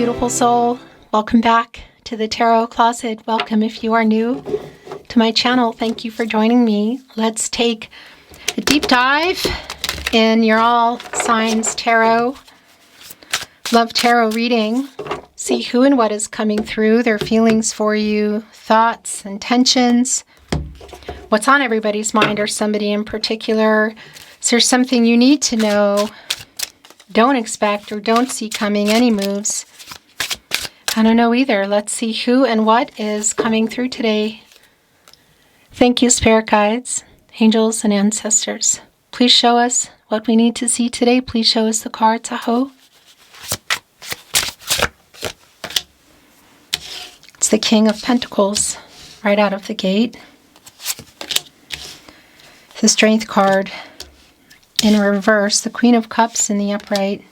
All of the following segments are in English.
beautiful soul. Welcome back to the Tarot Closet. Welcome if you are new to my channel. Thank you for joining me. Let's take a deep dive in your all signs tarot, love tarot reading. See who and what is coming through, their feelings for you, thoughts, intentions, what's on everybody's mind or somebody in particular. Is there something you need to know, don't expect or don't see coming, any moves? I don't know either. Let's see who and what is coming through today. Thank you, spirit guides, angels, and ancestors. Please show us what we need to see today. Please show us the cards. Aho. It's the King of Pentacles right out of the gate. The Strength card in reverse. The Queen of Cups in the upright.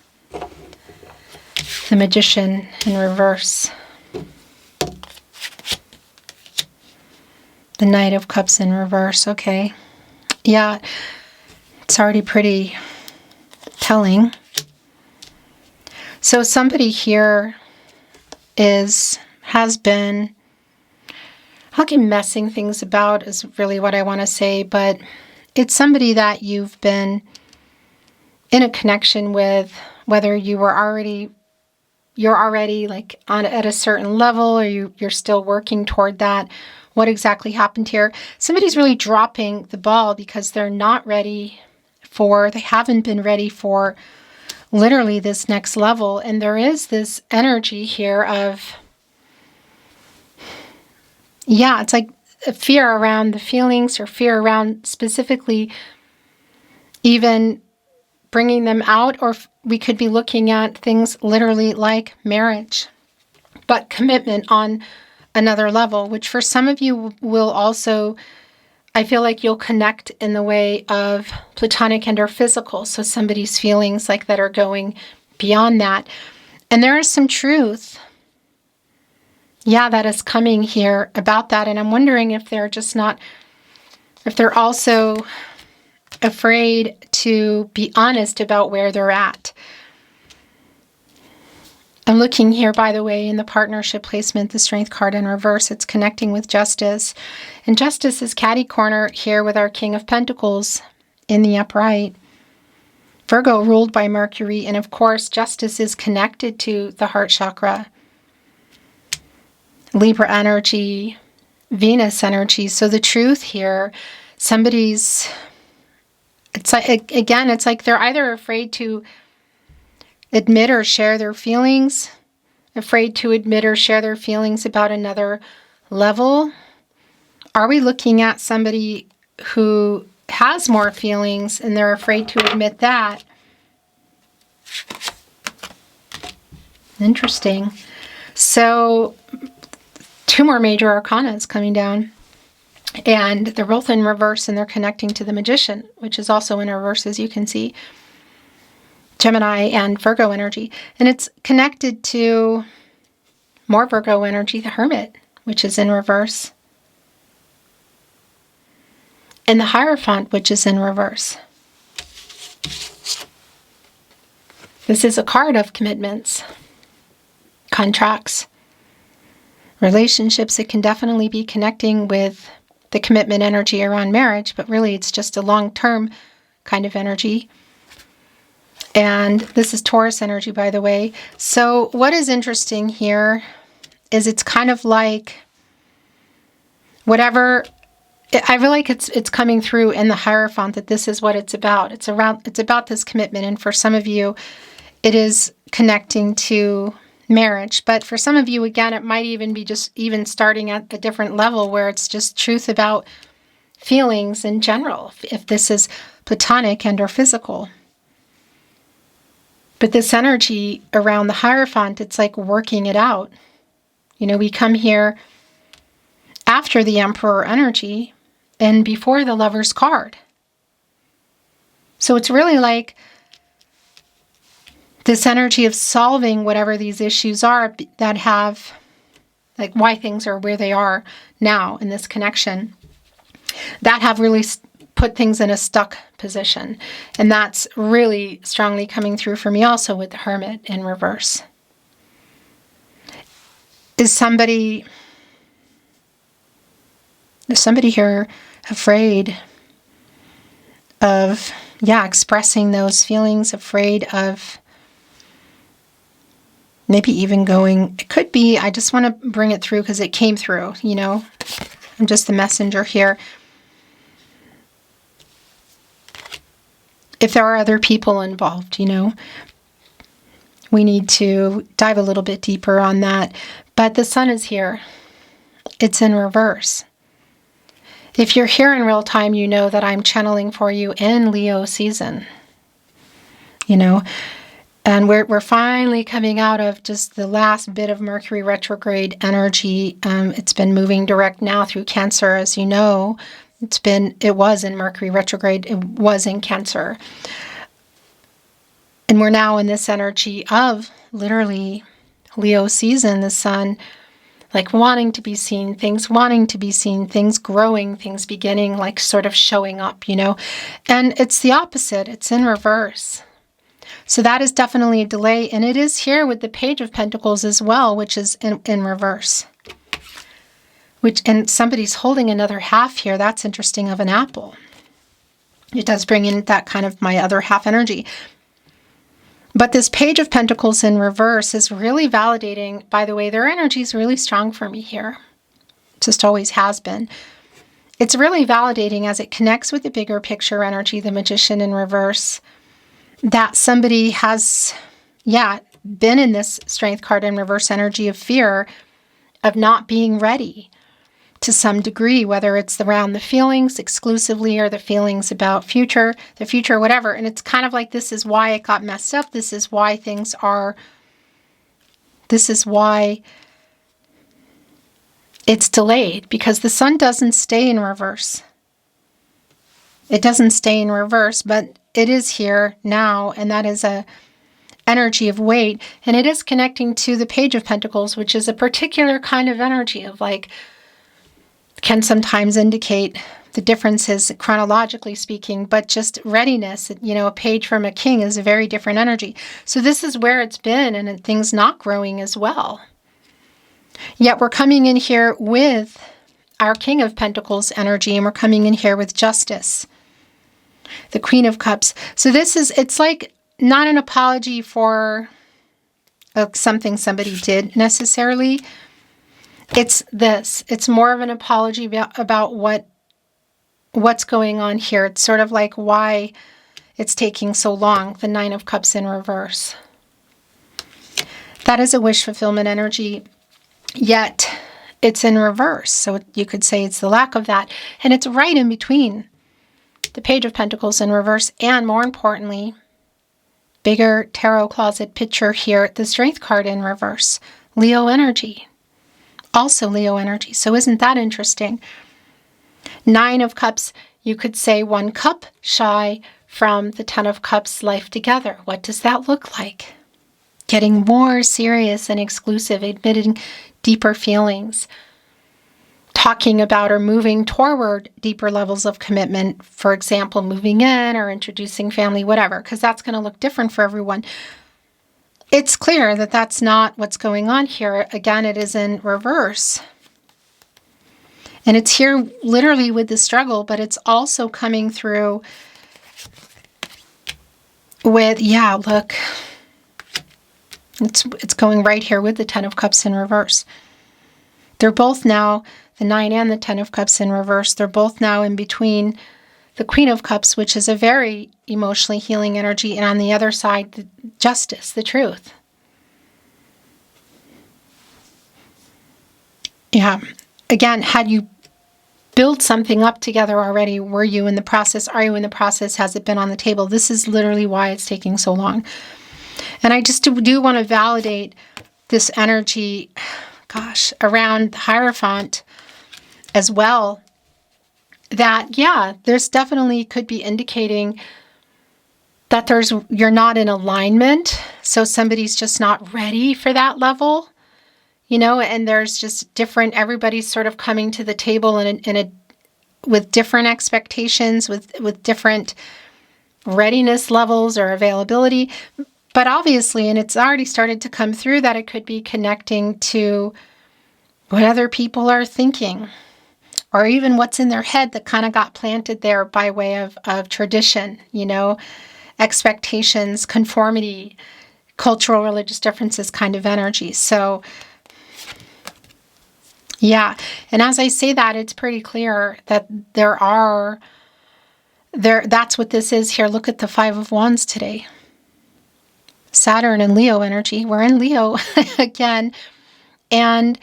The Magician in reverse. The Knight of Cups in reverse. Okay. Yeah, it's already pretty telling. So somebody here has been, I'll get messing things about is really what I want to say, but it's somebody that you've been in a connection with, whether you're already like at a certain level or you're still working toward that. What exactly happened here? Somebody's really dropping the ball because they're not ready they haven't been ready for literally this next level. And there is this energy here of, yeah, it's like a fear around the feelings or fear around specifically even bringing them out, or we could be looking at things literally like marriage, but commitment on another level, which for some of you will also, I feel like you'll connect in the way of platonic and or physical. So somebody's feelings like that are going beyond that. And there is some truth, yeah, that is coming here about that. And I'm wondering if they're also afraid to be honest about where they're at. I'm looking here, by the way, in the partnership placement, the Strength card in reverse. It's connecting with Justice. And Justice is catty corner here with our King of Pentacles in the upright. Virgo ruled by Mercury. And of course, Justice is connected to the heart chakra. Libra energy, Venus energy. So the truth here, it's like they're either afraid to admit or share their feelings, afraid to admit or share their feelings about another level. Are we looking at somebody who has more feelings and they're afraid to admit that? Interesting. So, two more major arcana is coming down. And they're both in reverse and they're connecting to the Magician, which is also in reverse, as you can see. Gemini and Virgo energy. And it's connected to more Virgo energy, the Hermit, which is in reverse. And the Hierophant, which is in reverse. This is a card of commitments, contracts, relationships. It can definitely be connecting with the commitment energy around marriage, but really it's just a long-term kind of energy. And this is Taurus energy, by the way. So what is interesting here is it's kind of like whatever, I feel like it's coming through in the Hierophant that this is what it's about. It's about this commitment. And for some of you, it is connecting to marriage. But for some of you, again, it might even be just even starting at a different level where it's just truth about feelings in general, if this is platonic and or physical. But this energy around the Hierophant, it's like working it out. You know, we come here after the Emperor energy and before the Lover's card. So it's really like this energy of solving whatever these issues are that have, like why things are where they are now in this connection, that have really put things in a stuck position. And that's really strongly coming through for me also with the Hermit in reverse. Is somebody here afraid of, expressing those feelings, afraid of maybe even going, it could be, I just want to bring it through because it came through, I'm just the messenger here. If there are other people involved, we need to dive a little bit deeper on that. But the sun is here. It's in reverse. If you're here in real time, you know that I'm channeling for you in Leo season. And we're finally coming out of just the last bit of Mercury retrograde energy. It's been moving direct now through Cancer, as you know. It was in Mercury retrograde. It was in Cancer. And we're now in this energy of literally Leo season, the sun, like wanting to be seen, things growing, things beginning, like sort of showing up, And it's the opposite. It's in reverse. So that is definitely a delay. And it is here with the Page of Pentacles as well, which is in reverse. And somebody's holding another half here. That's interesting, of an apple. It does bring in that kind of my other half energy. But this Page of Pentacles in reverse is really validating. By the way, their energy is really strong for me here. It just always has been. It's really validating as it connects with the bigger picture energy, the Magician in reverse, that somebody has, been in this Strength card in reverse energy of fear, of not being ready to some degree, whether it's around the feelings exclusively or the feelings about the future, whatever. And it's kind of like, this is why it got messed up. This is why it's delayed, because the sun doesn't stay in reverse. It doesn't stay in reverse, but it is here now, and that is a energy of weight, and it is connecting to the Page of Pentacles, which is a particular kind of energy of can sometimes indicate the differences chronologically speaking, but just readiness. A page from a king is a very different energy. So this is where it's been, and things not growing as well. Yet we're coming in here with our King of Pentacles energy, and we're coming in here with Justice, the Queen of Cups. So it's like not an apology for something somebody did necessarily. It's more of an apology about what's going on here. It's sort of like why it's taking so long, the Nine of Cups in reverse. That is a wish fulfillment energy, yet it's in reverse. So you could say it's the lack of that. And it's right in between the Page of Pentacles in reverse and, more importantly, bigger tarot closet picture here, the Strength card in reverse. Leo energy. Also Leo energy. So isn't that interesting? Nine of Cups, you could say one cup shy from the Ten of Cups life together. What does that look like? Getting more serious and exclusive, admitting deeper feelings, talking about or moving toward deeper levels of commitment, for example, moving in or introducing family, whatever, because that's going to look different for everyone. It's clear that that's not what's going on here. Again, it is in reverse. And it's here literally with the struggle, but it's also coming through with, look, it's going right here with the Ten of Cups in reverse. They're both now, the Nine and the Ten of Cups in reverse, they're both now in between the Queen of Cups, which is a very emotionally healing energy, and on the other side, the Justice, the truth. Yeah. Again, had you built something up together already? Were you in the process? Are you in the process? Has it been on the table? This is literally why it's taking so long. And I just do want to validate this energy, around the Hierophant as well. That, there's definitely could be indicating that you're not in alignment. So somebody's just not ready for that level, and there's just everybody's sort of coming to the table with different expectations, with different readiness levels or availability. But obviously, and it's already started to come through, that it could be connecting to what other people are thinking, or even what's in their head that kind of got planted there by way of tradition, expectations, conformity, cultural, religious differences kind of energy. So, yeah. And as I say that, it's pretty clear that that's what this is here. Look at the Five of Wands today. Saturn and Leo energy. We're in Leo again. And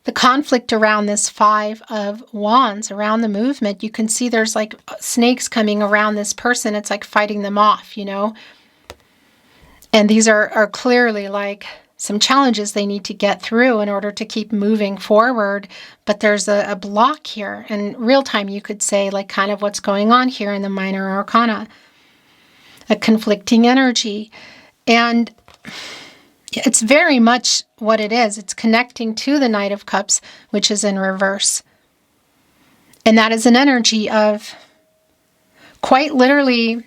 the conflict around this Five of Wands, around the movement, you can see there's like snakes coming around this person. It's like fighting them off, And these are clearly like some challenges they need to get through in order to keep moving forward. But there's a block here. In real time, you could say, like, kind of what's going on here in the minor arcana. A conflicting energy. And it's very much what it is. It's connecting to the Knight of Cups, which is in reverse. And that is an energy of quite literally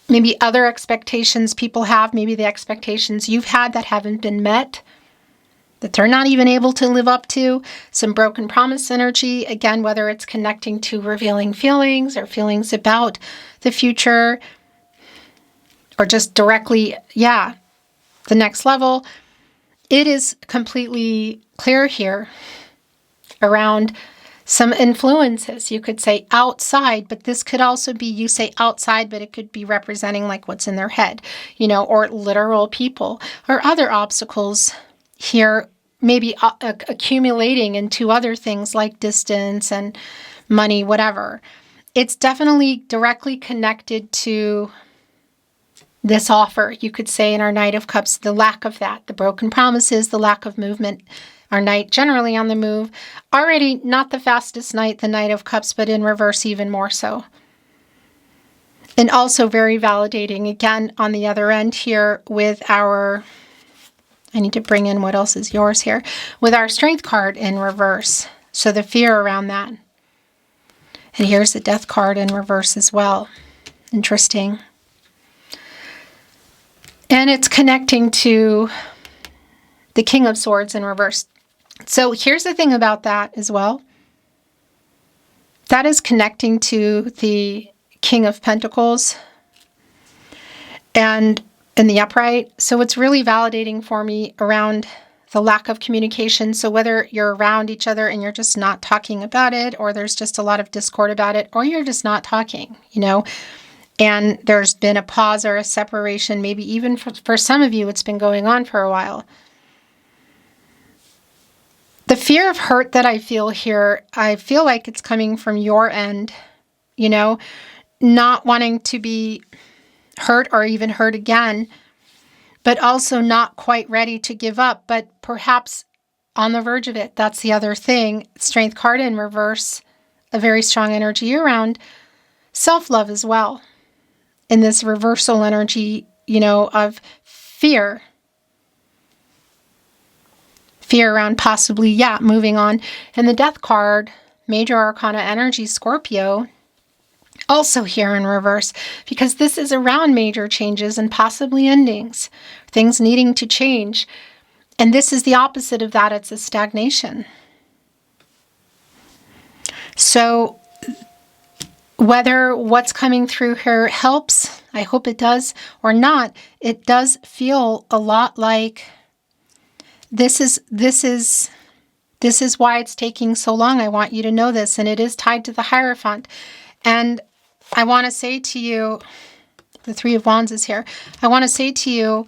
maybe other expectations people have, maybe the expectations you've had that haven't been met, that they're not even able to live up to. Some broken promise energy, again, whether it's connecting to revealing feelings or feelings about the future, or just directly, the next level. It is completely clear here around some influences, you could say outside, but this could also be, you say outside, but it could be representing like what's in their head, or literal people or other obstacles here, maybe accumulating into other things like distance and money, whatever. It's definitely directly connected to this offer, you could say, in our Knight of Cups, the lack of that, the broken promises, the lack of movement. Our Knight generally on the move. Already not the fastest Knight, the Knight of Cups, but in reverse even more so. And also very validating, again, on the other end here with our, I need to bring in what else is yours here, with our Strength card in reverse. So the fear around that. And here's the Death card in reverse as well. Interesting. And it's connecting to the King of Swords in reverse. So here's the thing about that as well. That is connecting to the King of Pentacles and in the upright. So it's really validating for me around the lack of communication. So whether you're around each other and you're just not talking about it, or there's just a lot of discord about it, or you're just not talking, and there's been a pause or a separation, maybe even for some of you, it's been going on for a while. The fear of hurt that I feel here, I feel like it's coming from your end, not wanting to be hurt or even hurt again, but also not quite ready to give up, but perhaps on the verge of it. That's the other thing. Strength card in reverse, a very strong energy around self-love as well. In this reversal energy, of fear. Fear around possibly, moving on. And the Death card, Major Arcana energy, Scorpio, also here in reverse, because this is around major changes and possibly endings, things needing to change. And this is the opposite of that. It's a stagnation. So whether what's coming through here helps, I hope it does, or not, it does feel a lot like this is why it's taking so long. I want you to know this, and it is tied to the Hierophant. And I want to say to you, the Three of Wands is here. I want to say to you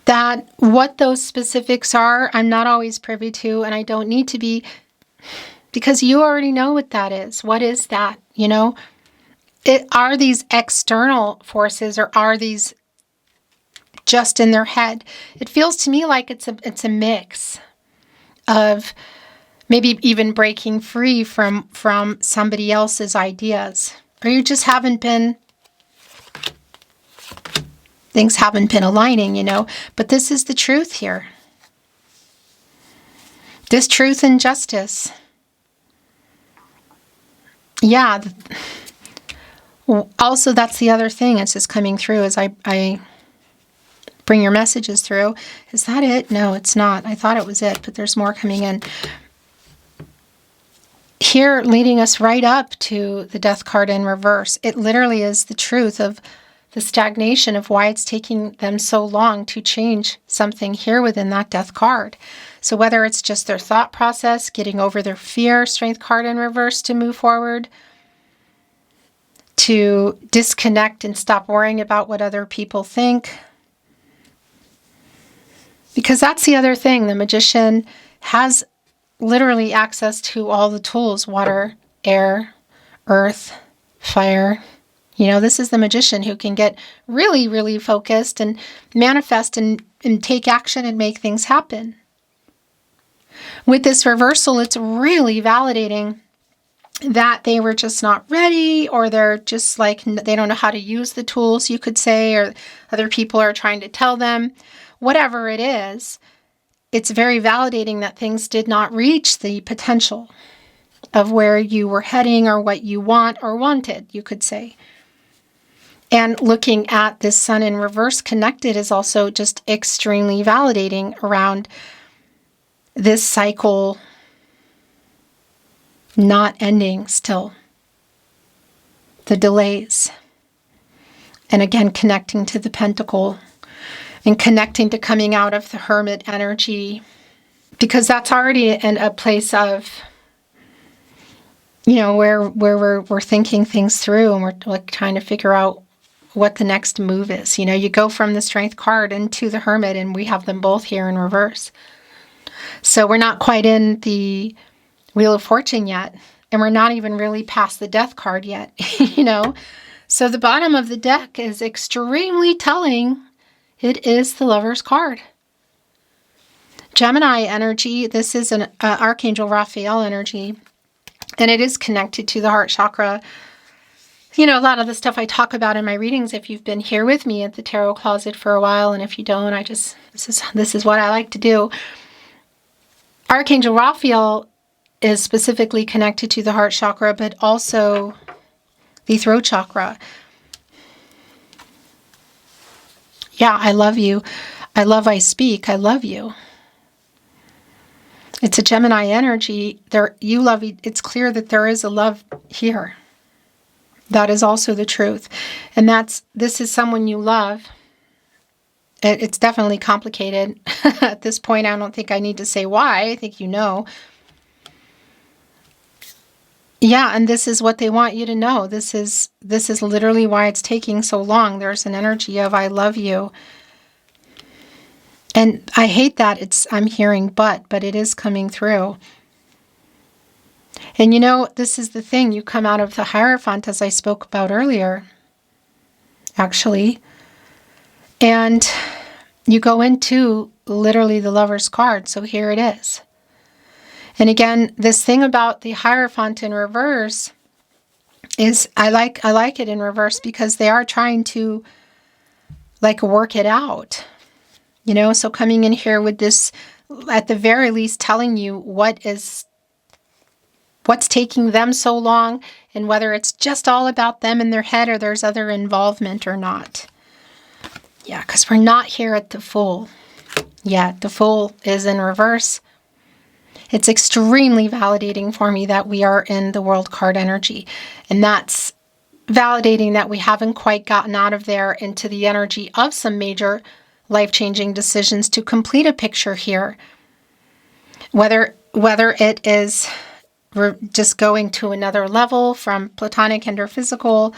that what those specifics are, I'm not always privy to, and I don't need to be, because you already know what that is. What is that? Are these external forces, or are these just in their head? It feels to me like it's a mix of maybe even breaking free from somebody else's ideas, or you just things haven't been aligning, but this is the truth here. This truth and justice. Yeah. Also, that's the other thing. It's just coming through as I bring your messages through. Is that it? No, it's not. I thought it was it, but there's more coming in. Here, leading us right up to the Death card in reverse. It literally is the truth of the stagnation of why it's taking them so long to change something here within that Death card. So whether it's just their thought process, getting over their fear, Strength card in reverse to move forward, to disconnect and stop worrying about what other people think. Because that's the other thing. The Magician has literally access to all the tools: water, air, earth, fire. You know, this is the Magician who can get really, really focused and manifest and take action and make things happen. With this reversal, it's really validating that they were just not ready, or they're just like, they don't know how to use the tools, you could say, or other people are trying to tell them. Whatever it is, it's very validating that things did not reach the potential of where you were heading or what you want or wanted, you could say. And looking at this Sun in reverse connected is also just extremely validating around this cycle not ending still. The delays. And again, connecting to the Pentacle and connecting to coming out of the Hermit energy, because that's already in a place of, you know, where we're thinking things through, and we're like trying to figure out what the next move is. You know, you go from the Strength card into the Hermit, and we have them both here in reverse. So we're not quite in the Wheel of Fortune yet, and we're not even really past the Death card yet, you know. So the bottom of the deck is extremely telling. It is the Lover's card. Gemini energy, this is an Archangel Raphael energy, and it is connected to the heart chakra. You know, a lot of the stuff I talk about in my readings, if you've been here with me at the Tarot Closet for a while, and if you don't, this is what I like to do. Archangel Raphael is specifically connected to the heart chakra, but also the throat chakra. Yeah, I love you. I love, I speak. I love you. It's a Gemini energy. You love. It's clear that there is a love here. That is also the truth. And this is someone you love. It's definitely complicated. At this point, I don't think I need to say why. I think you know. Yeah, and this is what they want you to know. This is literally why it's taking so long. There's an energy of I love you. And I hate that I'm hearing but it is coming through. And you know, this is the thing. You come out of the Hierophant, as I spoke about earlier, actually, and you go into literally the Lover's card. So here it is. And again, this thing about the Hierophant in reverse is I like it in reverse because they are trying to like work it out. You know, so coming in here with this, at the very least, telling you what's taking them so long, and whether it's just all about them in their head or there's other involvement or not. Yeah, because we're not here at the Fool yet. The Fool is in reverse. It's extremely validating for me that we are in the World card energy. And that's validating that we haven't quite gotten out of there into the energy of some major life-changing decisions to complete a picture here. Whether it is just going to another level from platonic and or physical,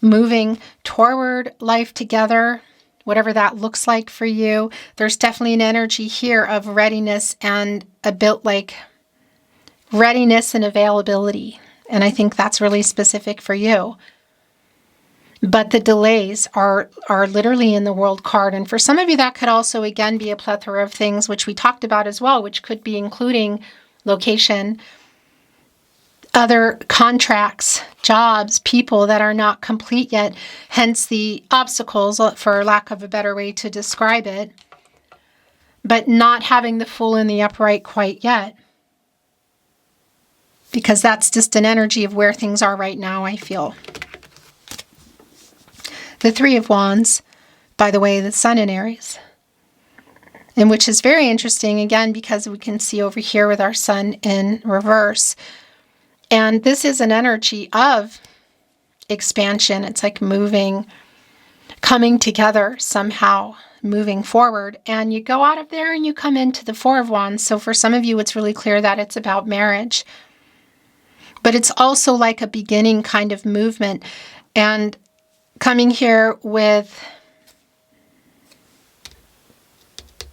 moving toward life together, whatever that looks like for you. There's definitely an energy here of readiness and readiness and availability. And I think that's really specific for you. But the delays are literally in the World card. And for some of you, that could also, again, be a plethora of things, which we talked about as well, which could be including location, other contracts, jobs, people that are not complete yet, hence the obstacles, for lack of a better way to describe it, but not having the Fool in the upright quite yet. Because that's just an energy of where things are right now, I feel. The Three of Wands, by the way, the sun in Aries. And which is very interesting, again, because we can see over here with our sun in reverse. And this is an energy of expansion. It's like moving, coming together somehow, moving forward. And you go out of there and you come into the Four of Wands. So for some of you, it's really clear that it's about marriage. But it's also like a beginning kind of movement. And coming here with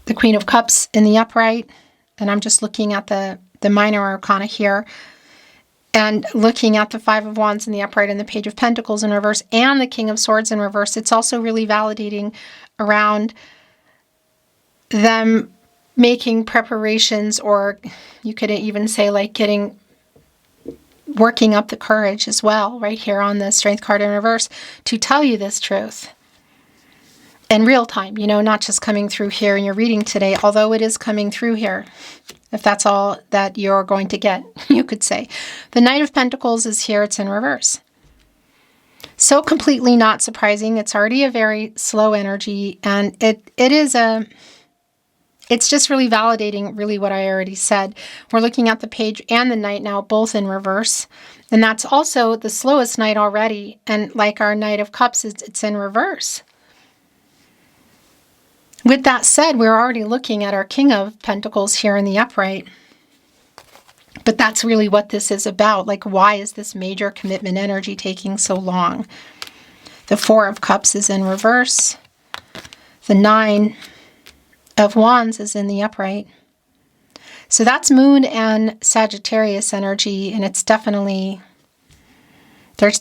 the Queen of Cups in the upright, and I'm just looking at the minor arcana here, and looking at the Five of Wands in the upright and the Page of Pentacles in reverse and the King of Swords in reverse, it's also really validating around them making preparations, or you could even say like working up the courage as well, right here on the Strength card in reverse, to tell you this truth. In real time, not just coming through here in your reading today, although it is coming through here, if that's all that you're going to get, you could say. The Knight of Pentacles is here, it's in reverse. So completely not surprising. It's already a very slow energy, and it's just really validating really what I already said. We're looking at the Page and the Knight now, both in reverse. And that's also the slowest Knight already. And like our Knight of Cups, it's in reverse. With that said, we're already looking at our King of Pentacles here in the upright. But that's really what this is about. Like, why is this major commitment energy taking so long? The Four of Cups is in reverse. The Nine of Wands is in the upright. So that's Moon and Sagittarius energy, and it's definitely...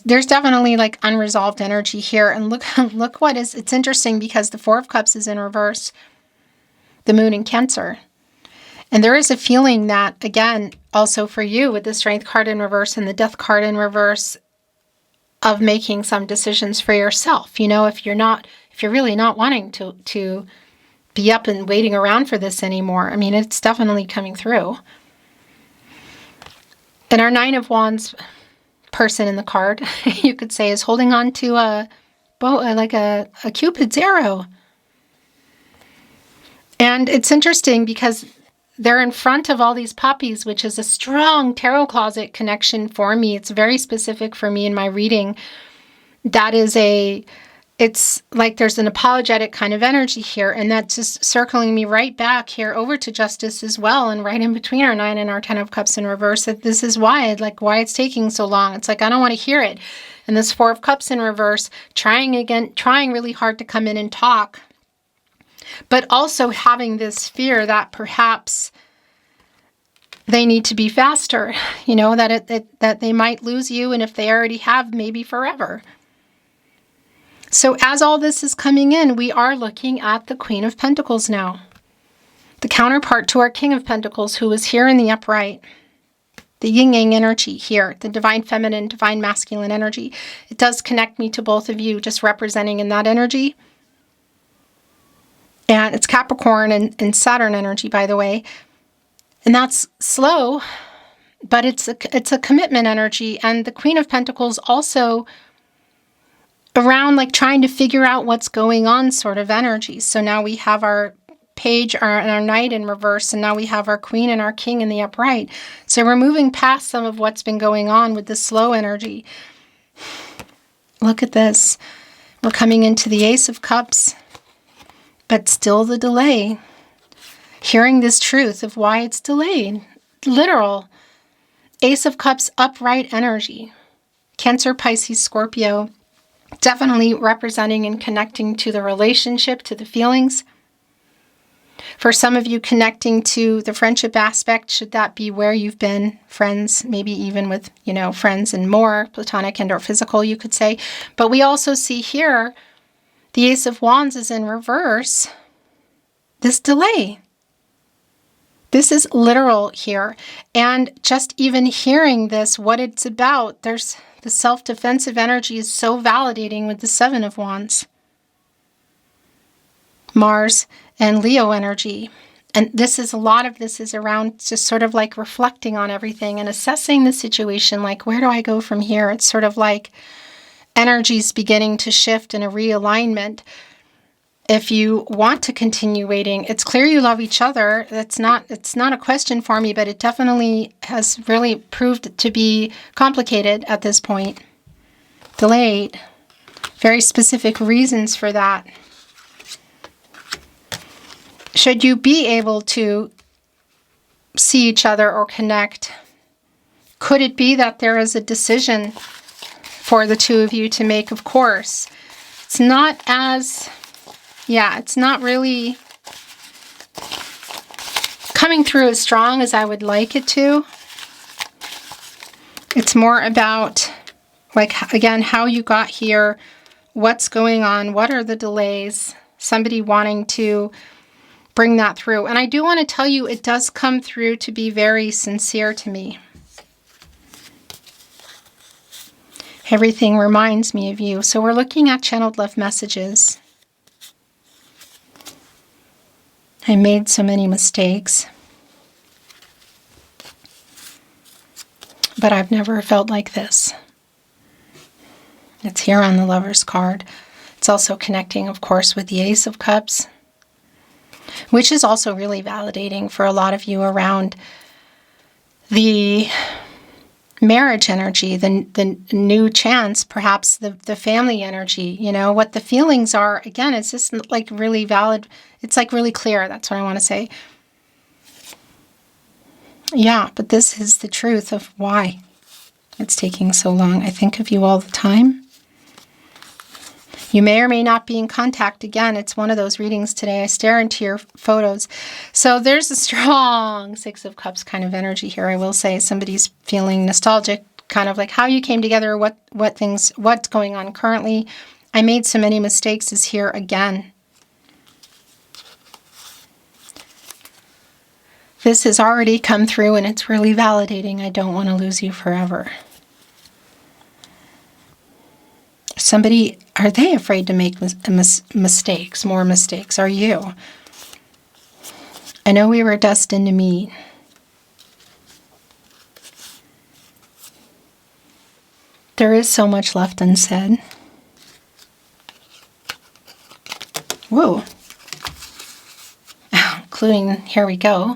There's definitely like unresolved energy here. And look what is, it's interesting because the Four of Cups is in reverse, the Moon in Cancer. And there is a feeling that, again, also for you with the Strength card in reverse and the Death card in reverse, of making some decisions for yourself. If you're really not wanting to be up and waiting around for this anymore. I mean, it's definitely coming through. And our Nine of Wands person in the card, you could say, is holding on to a Cupid's arrow. And it's interesting because they're in front of all these puppies, which is a strong tarot closet connection for me. It's very specific for me in my reading. It's like there's an apologetic kind of energy here, and that's just circling me right back here over to Justice as well, and right in between our Nine and our Ten of Cups in reverse. That this is why it's taking so long. It's like, I don't want to hear it. And this Four of Cups in reverse, trying really hard to come in and talk, but also having this fear that perhaps they need to be faster, that they might lose you, and if they already have, maybe forever. So as all this is coming in, we are looking at the Queen of Pentacles now. The counterpart to our King of Pentacles, who is here in the upright. The yin-yang energy here, the divine feminine, divine masculine energy. It does connect me to both of you, just representing in that energy. And it's Capricorn and Saturn energy, by the way. And that's slow, but it's a commitment energy. And the Queen of Pentacles also around like trying to figure out what's going on sort of energy. So now we have our Page and our Knight in reverse, and now we have our Queen and our King in the upright. So we're moving past some of what's been going on with the slow energy. Look at this. We're coming into the Ace of Cups, but still the delay. Hearing this truth of why it's delayed. Literal. Ace of Cups upright energy. Cancer, Pisces, Scorpio. Definitely representing and connecting to the relationship, to the feelings. For some of you, connecting to the friendship aspect, should that be where you've been, friends, maybe even with, friends and more, platonic and or physical, you could say. But we also see here, the Ace of Wands is in reverse. This delay. This is literal here. And just even hearing this, what it's about, there's the self-defensive energy is so validating with the Seven of Wands. Mars and Leo energy. And a lot of this is around just sort of like reflecting on everything and assessing the situation, like, where do I go from here? It's sort of like energies beginning to shift in a realignment. If you want to continue waiting, it's clear you love each other. It's not a question for me, but it definitely has really proved to be complicated at this point. Delayed. Very specific reasons for that. Should you be able to see each other or connect, could it be that there is a decision for the two of you to make? Of course. It's not as... yeah, it's not really coming through as strong as I would like it to. It's more about, like, again, how you got here, what's going on, what are the delays, somebody wanting to bring that through. And I do want to tell you, it does come through to be very sincere to me. Everything reminds me of you. So we're looking at channeled love messages. I made so many mistakes, but I've never felt like this. It's here on the Lover's card. It's also connecting, of course, with the Ace of Cups, which is also really validating for a lot of you around the marriage energy, the new chance, perhaps the family energy, you know, what the feelings are. Again, it's just like really valid. It's like really clear. That's what I want to say. Yeah, but this is the truth of why it's taking so long. I think of you all the time. You may or may not be in contact. Again, it's one of those readings today. I stare into your photos. So there's a strong Six of Cups kind of energy here, I will say. Somebody's feeling nostalgic, kind of like how you came together, what's going on currently. I made so many mistakes is here again. This has already come through and it's really validating. I don't want to lose you forever. Somebody, are they afraid to make mistakes, more mistakes? Are you? I know we were destined to meet. There is so much left unsaid. Whoa. Including, here we go.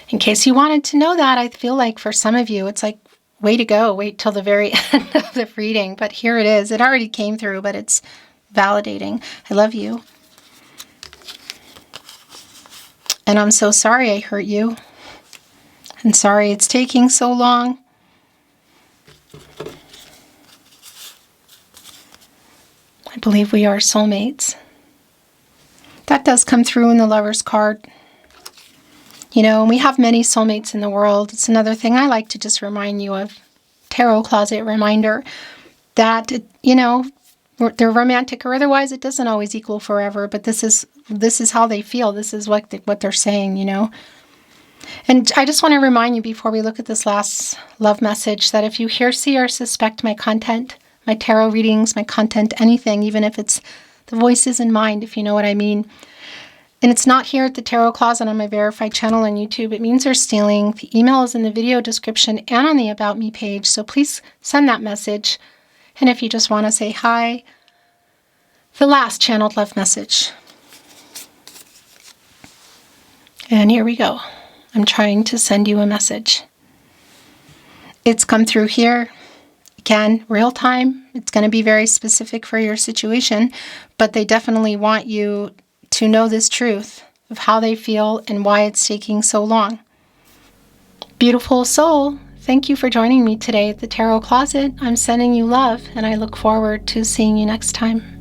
In case you wanted to know that, I feel like for some of you, it's like, way to go, wait till the very end of the reading. But here it is. It already came through, but it's validating. I love you. And I'm so sorry I hurt you. And sorry it's taking so long. I believe we are soulmates. That does come through in the Lover's card. You know, and we have many soulmates in the world. It's another thing I like to just remind you of. Tarot closet reminder that, you know, they're romantic or otherwise. It doesn't always equal forever, but this is how they feel. This is what they're saying, you know. And I just want to remind you before we look at this last love message that if you hear, see, or suspect my content, my tarot readings, my content, anything, even if it's the voices in mind, if you know what I mean, and it's not here at the Tarot Closet on my verified channel on YouTube, it means they're stealing. The email is in the video description and on the About Me page, so please send that message. And if you just want to say hi, the last channeled love message. And here we go. I'm trying to send you a message. It's come through here. Again, real time. It's going to be very specific for your situation, but they definitely want you to know this truth of how they feel and why it's taking so long. Beautiful soul, thank you for joining me today at the Tarot Closet. I'm sending you love, and I look forward to seeing you next time.